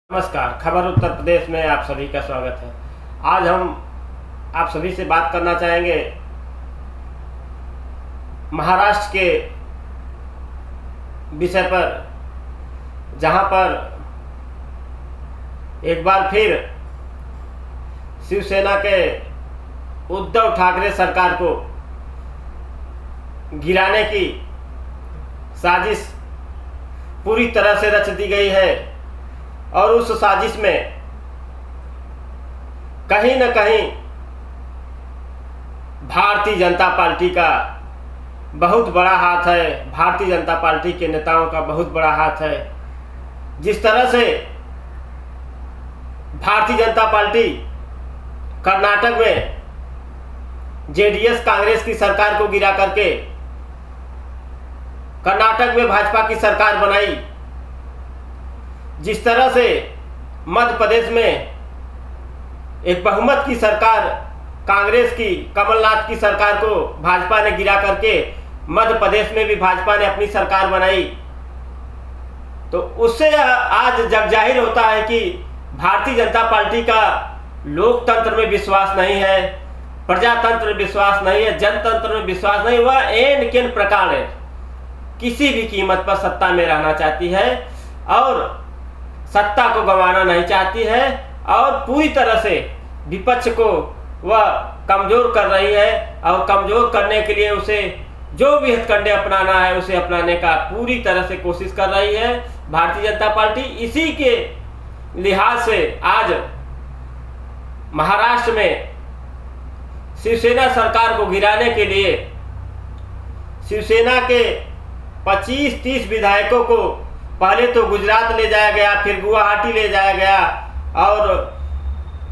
नमस्कार। खबर उत्तर प्रदेश में आप सभी का स्वागत है। आज हम आप सभी से बात करना चाहेंगे महाराष्ट्र के विषय पर, जहां पर एक बार फिर शिवसेना के उद्धव ठाकरे सरकार को गिराने की साजिश पूरी तरह से रच दी गई है और उस साजिश में कहीं न कहीं भारतीय जनता पार्टी का बहुत बड़ा हाथ है। भारतीय जनता पार्टी के नेताओं का बहुत बड़ा हाथ है। जिस तरह से भारतीय जनता पार्टी कर्नाटक में जेडीएस कांग्रेस की सरकार को गिरा करके कर्नाटक में भाजपा की सरकार बनाई, जिस तरह से मध्य प्रदेश में एक बहुमत की सरकार कांग्रेस की कमलनाथ की सरकार को भाजपा ने गिरा करके मध्य प्रदेश में भी भाजपा ने अपनी सरकार बनाई, तो उससे आज जग जाहिर होता है कि भारतीय जनता पार्टी का लोकतंत्र में विश्वास नहीं है, प्रजातंत्र में विश्वास नहीं है, जनतंत्र में विश्वास नहीं। वह एन केन प्रकार किसी भी कीमत पर सत्ता में रहना चाहती है और सत्ता को गंवाना नहीं चाहती है और पूरी तरह से विपक्ष को वह कमजोर कर रही है और कमजोर करने के लिए उसे जो भी हथकंडे अपनाना है उसे अपनाने का पूरी तरह से कोशिश कर रही है भारतीय जनता पार्टी। इसी के लिहाज से आज महाराष्ट्र में शिवसेना सरकार को गिराने के लिए शिवसेना के 25-30 विधायकों को पहले तो गुजरात ले जाया गया, फिर गुवाहाटी ले जाया गया और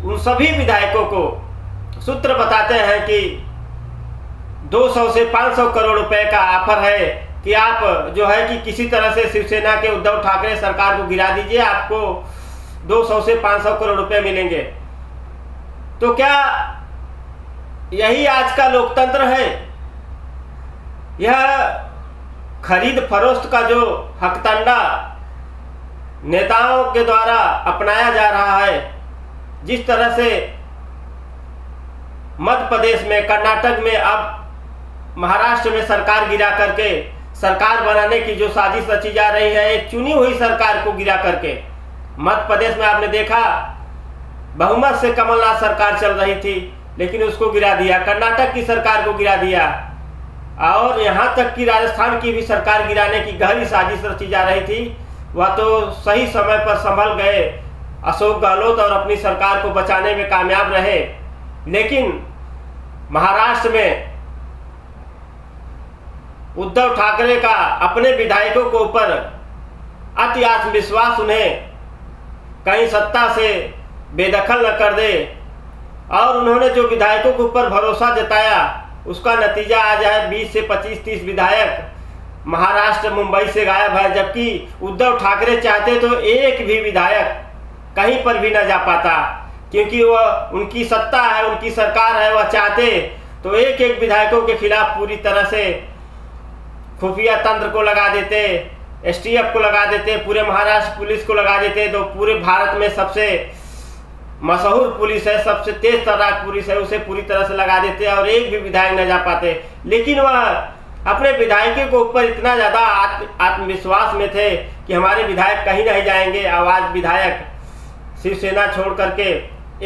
उन सभी विधायकों को सूत्र बताते हैं कि 200 से 500 करोड़ रुपए का ऑफर है कि आप जो है कि किसी तरह से शिवसेना के उद्धव ठाकरे सरकार को गिरा दीजिए, आपको 200 से 500 करोड़ रुपए मिलेंगे। तो क्या यही आज का लोकतंत्र है? यह खरीद फरोख्त का जो हकतंडा नेताओं के द्वारा अपनाया जा रहा है, जिस तरह से मध्य प्रदेश में, कर्नाटक में, अब महाराष्ट्र में सरकार गिरा करके सरकार बनाने की जो साजिश रची जा रही है, एक चुनी हुई सरकार को गिरा करके। मध्य प्रदेश में आपने देखा बहुमत से कमलनाथ सरकार चल रही थी, लेकिन उसको गिरा दिया। कर्नाटक की सरकार को गिरा दिया और यहां तक कि राजस्थान की भी सरकार गिराने की गहरी साजिश रची जा रही थी। वह तो सही समय पर संभल गए अशोक गहलोत और अपनी सरकार को बचाने में कामयाब रहे, लेकिन महाराष्ट्र में उद्धव ठाकरे का अपने विधायकों के ऊपर अति आत्मविश्वास उन्हें कहीं सत्ता से बेदखल न कर दे और उन्होंने जो विधायकों के ऊपर भरोसा जताया उसका नतीजा आज है 20 से 25-30 विधायक महाराष्ट्र मुंबई से गायब है। जबकि उद्धव ठाकरे चाहते तो एक भी विधायक कहीं पर भी न जा पाता, क्योंकि वह उनकी सत्ता है, उनकी सरकार है। वह चाहते तो एक एक विधायकों के खिलाफ पूरी तरह से खुफिया तंत्र को लगा देते, एसटीएफ को लगा देते, पूरे महाराष्ट्र पुलिस को लगा देते। तो पूरे भारत में सबसे मशहूर पुलिस है, सबसे तेज तर्रार पुलिस है, उसे पूरी तरह से लगा देते और एक भी विधायक न जा पाते। लेकिन वह अपने विधायकों के ऊपर इतना ज़्यादा आत्मविश्वास में थे कि हमारे विधायक कहीं नहीं जाएंगे। आवाज विधायक शिवसेना छोड़ करके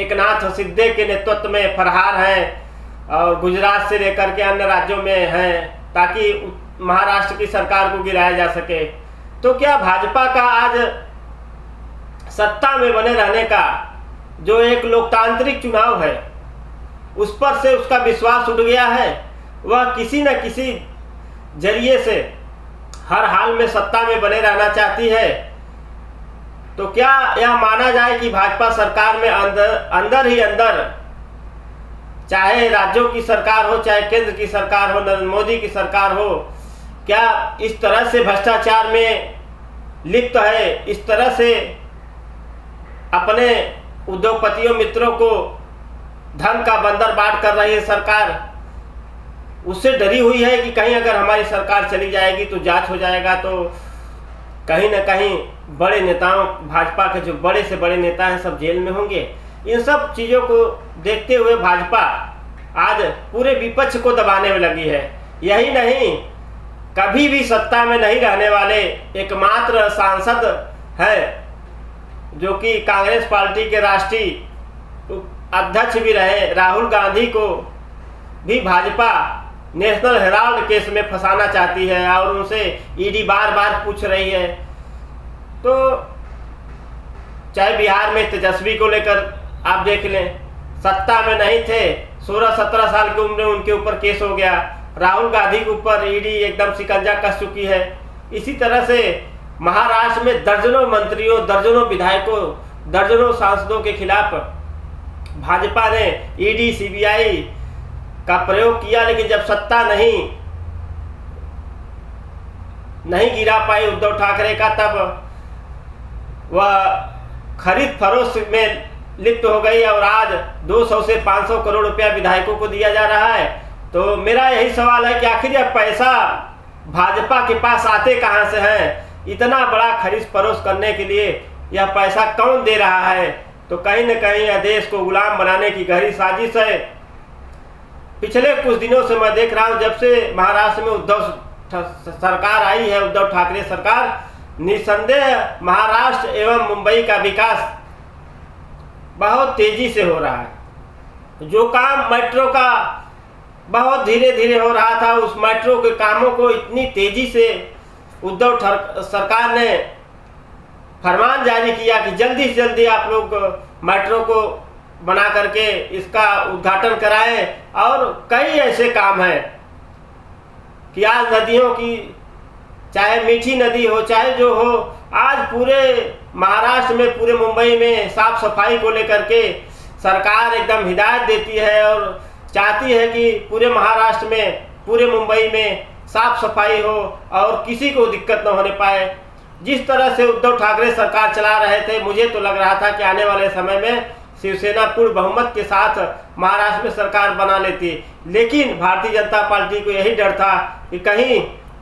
एकनाथ शिंदे के नेतृत्व में फरार हैं और गुजरात से लेकर के अन्य राज्यों में हैं, ताकि महाराष्ट्र की सरकार को गिराया जा सके। तो क्या भाजपा का आज सत्ता में बने रहने का जो एक लोकतांत्रिक चुनाव है उस पर से उसका विश्वास उठ गया है? वह किसी न किसी जरिए से हर हाल में सत्ता में बने रहना चाहती है। तो क्या यह माना जाए कि भाजपा सरकार में अंदर ही अंदर, चाहे राज्यों की सरकार हो, चाहे केंद्र की सरकार हो, नरेंद्र मोदी की सरकार हो, क्या इस तरह से भ्रष्टाचार में लिप्त है, इस तरह से अपने उद्योगपतियों मित्रों को धन का बंदर बांट कर रही है सरकार? उससे डरी हुई है कि कहीं अगर हमारी सरकार चली जाएगी तो जांच हो जाएगा, तो कहीं न कहीं बड़े नेताओं, भाजपा के जो बड़े से बड़े नेता हैं सब जेल में होंगे। इन सब चीज़ों को देखते हुए भाजपा आज पूरे विपक्ष को दबाने में लगी है। यही नहीं, कभी भी सत्ता में नहीं रहने वाले एकमात्र सांसद है जो कि कांग्रेस पार्टी के राष्ट्रीय अध्यक्ष भी रहे, राहुल गांधी को भी भाजपा नेशनल हेराल्ड केस में फंसाना चाहती है और उनसे ईडी बार बार पूछ रही है। तो चाहे बिहार में तेजस्वी को लेकर आप देख लें, सत्ता में नहीं थे, 16-17 साल की उम्र में उनके ऊपर केस हो गया। राहुल गांधी के ऊपर ईडी एकदम शिकंजा कस चुकी है। इसी तरह से महाराष्ट्र में दर्जनों मंत्रियों, दर्जनों विधायकों, दर्जनों सांसदों के खिलाफ भाजपा ने ईडी, सीबीआई का प्रयोग किया, लेकिन जब सत्ता नहीं गिरा पाई उद्धव ठाकरे का, तब वह खरीद फरोख्त में लिप्त हो गई और आज 200 से 500 करोड़ रुपया विधायकों को दिया जा रहा है। तो मेरा यही सवाल है कि आखिर यह पैसा भाजपा के पास आते कहां से हैं? इतना बड़ा खरीद फरोख्त करने के लिए यह पैसा कौन दे रहा है? तो कहीं न कहीं यह देश को गुलाम बनाने की गहरी साजिश है। पिछले कुछ दिनों से मैं देख रहा हूं, जब से महाराष्ट्र में उद्धव सरकार आई है, उद्धव ठाकरे सरकार, निस्संदेह महाराष्ट्र एवं मुंबई का विकास बहुत तेजी से हो रहा है। जो काम मेट्रो का बहुत धीरे धीरे हो रहा था, उस मेट्रो के कामों को इतनी तेजी से उद्धव सरकार ने फरमान जारी किया कि जल्दी से जल्दी आप लोग मेट्रो को बना करके इसका उद्घाटन कराएं। और कई ऐसे काम हैं कि आज नदियों की, चाहे मीठी नदी हो चाहे जो हो, आज पूरे महाराष्ट्र में, पूरे मुंबई में साफ सफाई को लेकर के सरकार एकदम हिदायत देती है और चाहती है कि पूरे महाराष्ट्र में, पूरे मुंबई में साफ सफाई हो और किसी को दिक्कत न होने पाए। जिस तरह से उद्धव ठाकरे सरकार चला रहे थे, मुझे तो लग रहा था कि आने वाले समय में शिवसेना पूर्ण बहुमत के साथ महाराष्ट्र में सरकार बना लेती। लेकिन भारतीय जनता पार्टी को यही डर था कि कहीं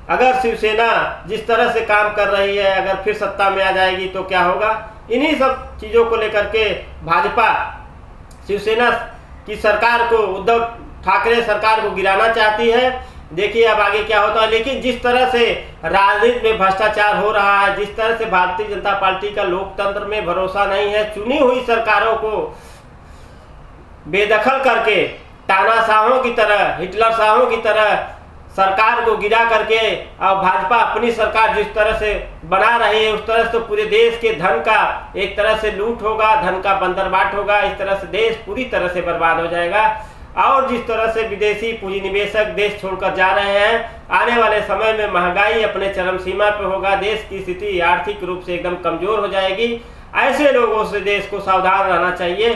अगर शिवसेना जिस तरह से काम कर रही है, अगर फिर सत्ता में आ जाएगी तो क्या होगा। इन्हीं सब चीज़ों को लेकर के भाजपा शिवसेना की सरकार को, उद्धव ठाकरे सरकार को गिराना चाहती है। देखिए अब आगे क्या होता है। लेकिन जिस तरह से राजनीति में भ्रष्टाचार हो रहा है, जिस तरह से भारतीय जनता पार्टी का लोकतंत्र में भरोसा नहीं है, चुनी हुई सरकारों को बेदखल करके तानाशाहों की तरह, हिटलर शाहों की तरह सरकार को गिरा करके और भाजपा अपनी सरकार जिस तरह से बना रही है, उस तरह से तो पूरे देश के धन का एक तरह से लूट होगा, धन का बंदरबाट होगा। इस तरह से देश पूरी तरह से बर्बाद हो जाएगा। और जिस तरह से विदेशी पूंजी निवेशक देश छोड़कर जा रहे हैं, आने वाले समय में महंगाई अपने चरम सीमा पर होगा, देश की स्थिति आर्थिक रूप से एकदम कमजोर हो जाएगी। ऐसे लोगों से देश को सावधान रहना चाहिए।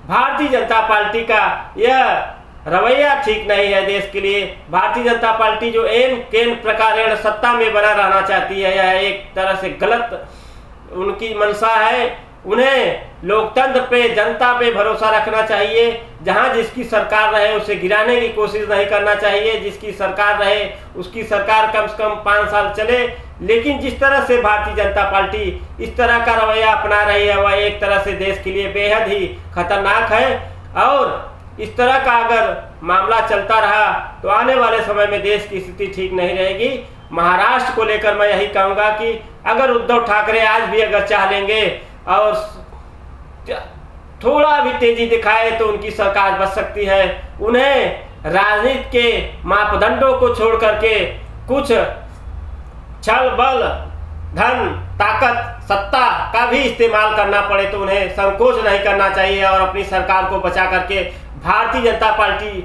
भारतीय जनता पार्टी का यह रवैया ठीक नहीं है देश के लिए। भारतीय जनता पार्टी जो केन प्रकार सत्ता में बना रहना चाहती है, यह एक तरह से गलत उनकी मंशा है। उन्हें लोकतंत्र पे, जनता पे भरोसा रखना चाहिए। जहां जिसकी सरकार रहे उसे गिराने की कोशिश नहीं करना चाहिए। जिसकी सरकार रहे उसकी सरकार कम से कम 5 साल चले। लेकिन जिस तरह से भारतीय जनता पार्टी इस तरह का रवैया अपना रही है, वह एक तरह से देश के लिए बेहद ही खतरनाक है। और इस तरह का अगर मामला चलता रहा तो आने वाले समय में देश की स्थिति ठीक नहीं रहेगी। महाराष्ट्र को लेकर मैं यही कहूँगा कि अगर उद्धव ठाकरे आज भी अगर चाह लेंगे और थोड़ा भी तेजी दिखाए तो उनकी सरकार बच सकती है। उन्हें राजनीति के मापदंडों को छोड़ करके कुछ छल बल, धन, ताकत, सत्ता का भी इस्तेमाल करना पड़े तो उन्हें संकोच नहीं करना चाहिए और अपनी सरकार को बचा करके भारतीय जनता पार्टी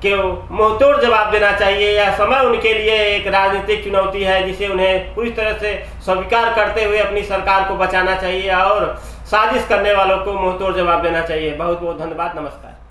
के मुंहतोड़ जवाब देना चाहिए। यह समय उनके लिए एक राजनीतिक चुनौती है जिसे उन्हें पूरी तरह से स्वीकार करते हुए अपनी सरकार को बचाना चाहिए और साजिश करने वालों को मुंहतोड़ जवाब देना चाहिए। बहुत बहुत धन्यवाद। नमस्कार।